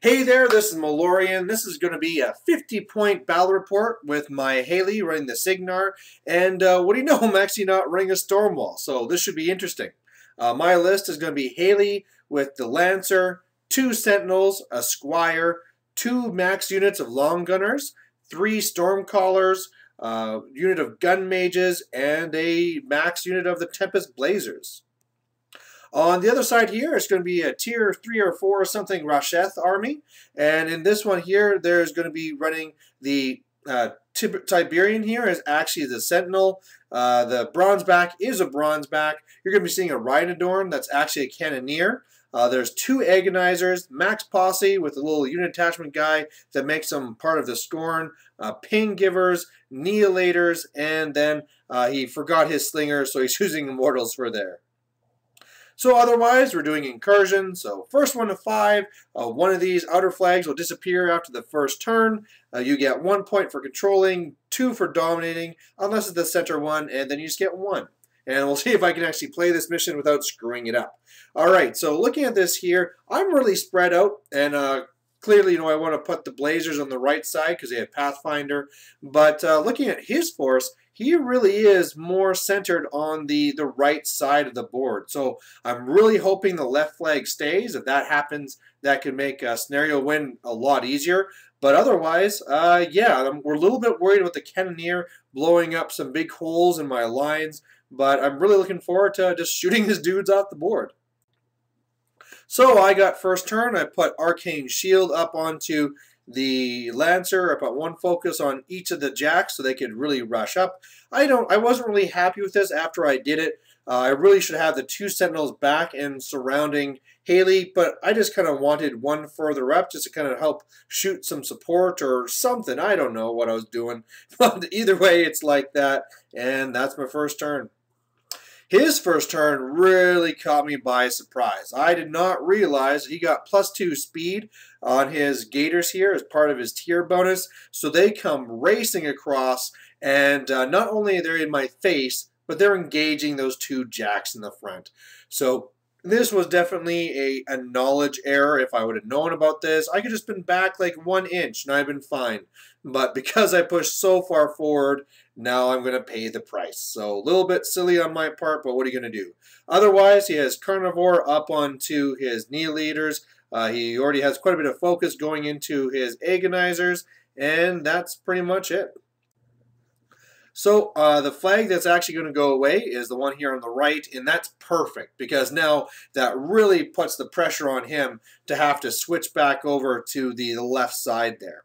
Hey there, this is Malorian. This is going to be a 50-point battle report with my Haley running the Signar. And what do you know, I'm actually not running a Stormwall, so this should be interesting. My list is going to be Haley with the Lancer, 2 Sentinels, a Squire, 2 max units of Long Gunners, 3 Stormcallers, unit of Gun Mages, and a max unit of the Tempest Blazers. On the other side here, it's going to be a tier 3 or 4 or something Rasheth army. And in this one here, there's going to be running the Tiberian here is actually the Sentinel. The Bronzeback is a Bronzeback. You're going to be seeing a Rhinodorn that's actually a Cannoneer. There's 2 Agonizers, Max Posse with a little unit attachment guy that makes them part of the Scorn, Pain Givers, Annihilators, and then he forgot his Slinger, so he's using Immortals for there. So otherwise, we're doing incursion. So first 1 to 5, one of these outer flags will disappear after the first turn. You get 1 point for controlling, 2 for dominating, unless it's the center one, and then you just get 1. And we'll see if I can actually play this mission without screwing it up. All right, so looking at this here, I'm really spread out, and clearly, I want to put the Blazers on the right side because they have Pathfinder. But looking at his force, he really is more centered on the right side of the board. So I'm really hoping the left flag stays. If that happens, that could make a scenario win a lot easier. But otherwise, yeah, we're a little bit worried about the Cannoneer blowing up some big holes in my lines. But I'm really looking forward to just shooting his dudes off the board. So I got first turn. I put Arcane Shield up onto the Lancer. I put 1 focus on each of the jacks so they could really rush up. I wasn't really happy with this after I did it. I really should have the 2 Sentinels back and surrounding Haley, but I just kind of wanted 1 further up just to kind of help shoot some support or something. I don't know what I was doing, but either way, it's like that, and that's my first turn. His first turn really caught me by surprise. I did not realize he got +2 speed on his Gators here as part of his tier bonus. So they come racing across, and not only are they in my face, but they're engaging those 2 jacks in the front. So this was definitely a knowledge error. If I would have known about this, I could have just been back like 1 inch and I'd been fine. But because I pushed so far forward, now I'm going to pay the price. So a little bit silly on my part, but what are you going to do? Otherwise, he has Carnivore up onto his Annihilators. He already has quite a bit of focus going into his Agonizers, and that's pretty much it. So the flag that's actually going to go away is the one here on the right, and that's perfect because now that really puts the pressure on him to have to switch back over to the left side there.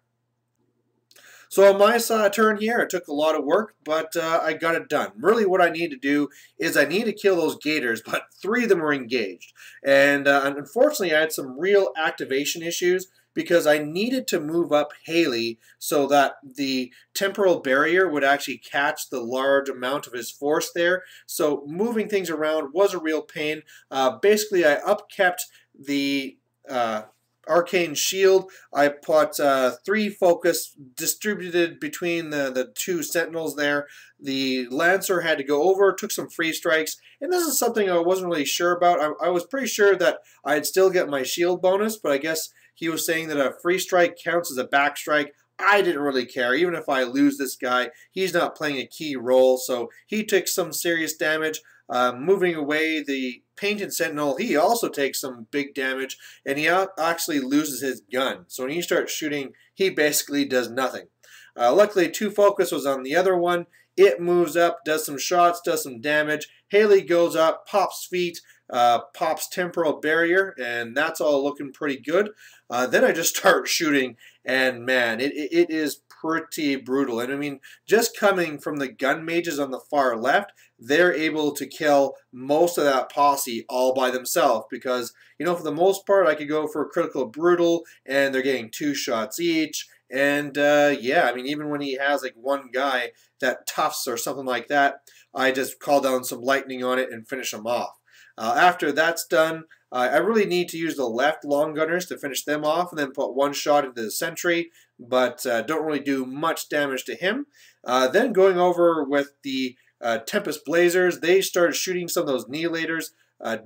So on my turn here, it took a lot of work, but I got it done. Really what I need to do is I need to kill those Gators, but 3 of them are engaged. And unfortunately, I had some real activation issues because I needed to move up Haley so that the temporal barrier would actually catch the large amount of his force there. So moving things around was a real pain. Basically, I upkept the Arcane Shield. I put 3 focus distributed between the 2 Sentinels there. The Lancer had to go over, took some free strikes, and this is something I wasn't really sure about. I was pretty sure that I'd still get my shield bonus, but I guess he was saying that a free strike counts as a back strike. I didn't really care. Even if I lose this guy, he's not playing a key role, so he took some serious damage. Moving away the Painted Sentinel, he also takes some big damage, and he actually loses his gun. So when he starts shooting, he basically does nothing. Luckily, 2 focus was on the other one. It moves up, does some shots, does some damage. Haley goes up, pops feet, pops temporal barrier, and that's all looking pretty good. Then I just start shooting, and man, it is pretty brutal. And I mean, just coming from the gun mages on the far left, they're able to kill most of that posse all by themselves because, for the most part, I could go for critical brutal, and they're getting 2 shots each. And yeah, I mean, even when he has like 1 guy that toughs or something like that, I just call down some lightning on it and finish him off. After that's done, I really need to use the left long gunners to finish them off and then put 1 shot into the sentry, but don't really do much damage to him. Then going over with the Tempest Blazers, they started shooting some of those Annihilators.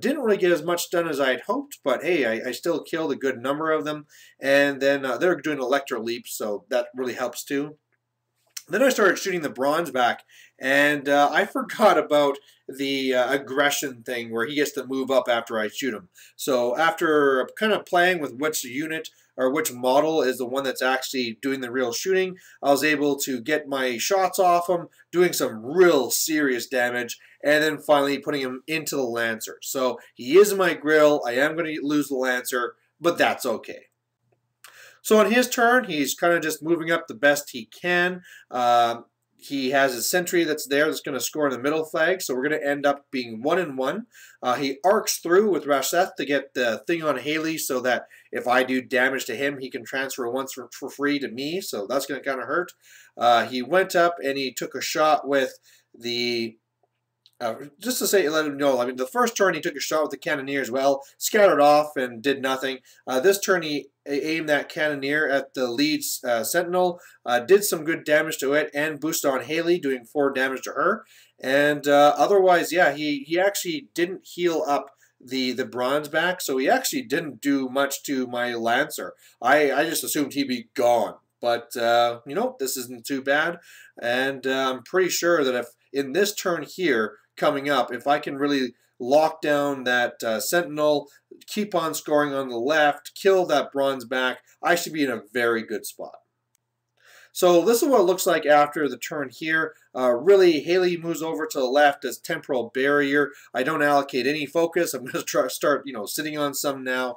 Didn't really get as much done as I had hoped, but hey, I still killed a good number of them. And then they're doing Electro Leaps, so that really helps too. Then I started shooting the bronze back, and I forgot about the aggression thing where he gets to move up after I shoot him. So after kind of playing with which unit or which model is the one that's actually doing the real shooting, I was able to get my shots off him, doing some real serious damage, and then finally putting him into the Lancer. So he is in my grill. I am going to lose the Lancer, but that's okay. So on his turn, he's kind of just moving up the best he can. He has a sentry that's there that's going to score in the middle flag, so we're going to end up being 1-1. He arcs through with Rasheth to get the thing on Haley so that if I do damage to him, he can transfer once for free to me, so that's going to kind of hurt. He went up and he took a shot with the... just to say, let him know, I mean, the first turn he took a shot with the Cannoneer as well, scattered off and did nothing. This turn he aimed that Cannoneer at the lead Sentinel, did some good damage to it, and boosted on Haley, doing 4 damage to her. And otherwise, yeah, he actually didn't heal up the bronze back, so he actually didn't do much to my Lancer. I just assumed he'd be gone. But, you know, this isn't too bad. And I'm pretty sure that if in this turn here, coming up, if I can really lock down that Sentinel, keep on scoring on the left, kill that bronze back, I should be in a very good spot. So this is what it looks like after the turn here. Really, Haley moves over to the left as temporal barrier. I don't allocate any focus. I'm going to start, you know, sitting on some now.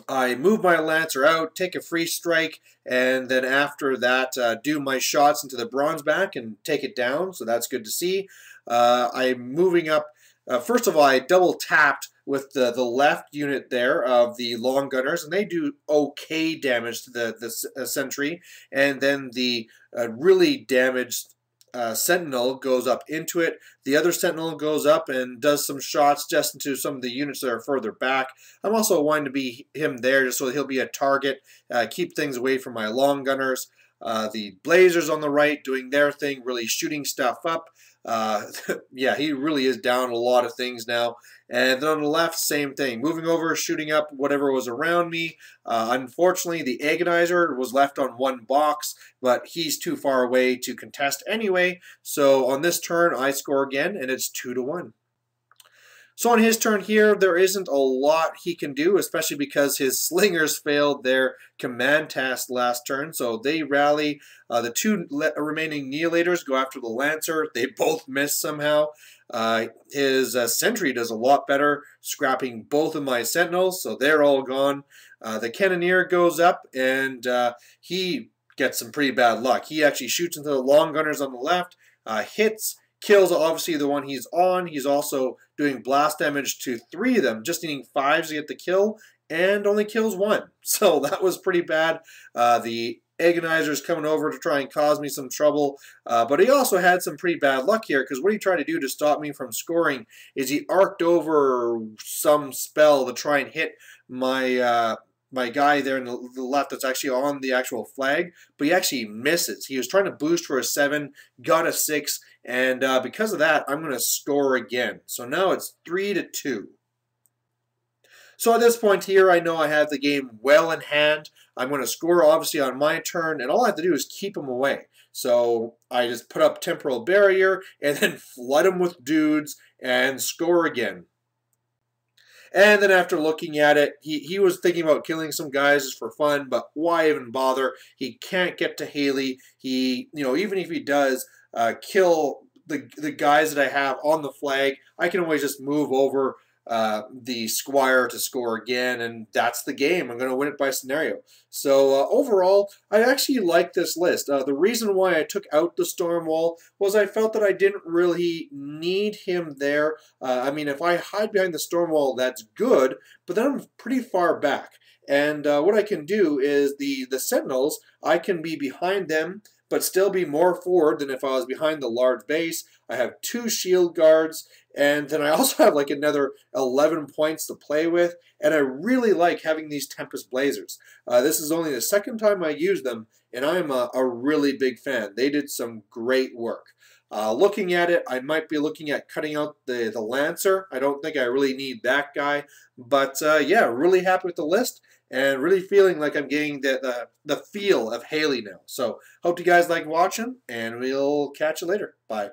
I move my Lancer out, take a free strike, and then after that do my shots into the bronze back and take it down, so that's good to see. I'm moving up. First of all, I double tapped with the left unit there of the long gunners, and they do okay damage to the sentry, and then the really damaged Sentinel goes up into it. The other Sentinel goes up and does some shots just into some of the units that are further back. I'm also wanting to be him there just so that he'll be a target, keep things away from my long gunners. The Blazers on the right doing their thing, really shooting stuff up. Yeah, he really is down a lot of things now. And then on the left, same thing. Moving over, shooting up whatever was around me. Unfortunately, the Agonizer was left on 1 box, but he's too far away to contest anyway. So on this turn, I score again, and it's 2-1. So on his turn here, there isn't a lot he can do, especially because his slingers failed their command task last turn. So they rally. The 2 remaining Annihilators go after the Lancer. They both miss somehow. His sentry does a lot better, scrapping both of my Sentinels, so they're all gone. The Cannoneer goes up, and he gets some pretty bad luck. He actually shoots into the long gunners on the left, hits, kills obviously the one he's on. He's also doing blast damage to 3 of them, just needing 5s to get the kill, and only kills 1. So that was pretty bad. The Agonizer's coming over to try and cause me some trouble, but he also had some pretty bad luck here, because what he tried to do to stop me from scoring is he arced over some spell to try and hit my my guy there in the left that's actually on the actual flag, but he actually misses. He was trying to boost for a 7, got a 6, and because of that, I'm going to score again. So now it's 3-2. So at this point here, I know I have the game well in hand. I'm going to score obviously on my turn, and all I have to do is keep him away. So I just put up temporal barrier and then flood him with dudes and score again. And then after looking at it, he was thinking about killing some guys just for fun, but why even bother? He can't get to Haley. He, you know, even if he does kill the guys that I have on the flag, I can always just move over the Squire to score again, and that's the game. I'm going to win it by scenario. So overall, I actually like this list. The reason why I took out the Stormwall was I felt that I didn't really need him there. I mean, if I hide behind the Stormwall, that's good, but then I'm pretty far back. And what I can do is the Sentinels, I can be behind them, but still be more forward than if I was behind the large base. I have 2 shield guards, and then I also have like another 11 points to play with, and I really like having these Tempest Blazers. This is only the 2nd time I use them, and I'm a really big fan. They did some great work. Looking at it, I might be looking at cutting out the Lancer. I don't think I really need that guy. But yeah, really happy with the list and really feeling like I'm getting the feel of Haley now. So hope you guys like watching, and we'll catch you later. Bye.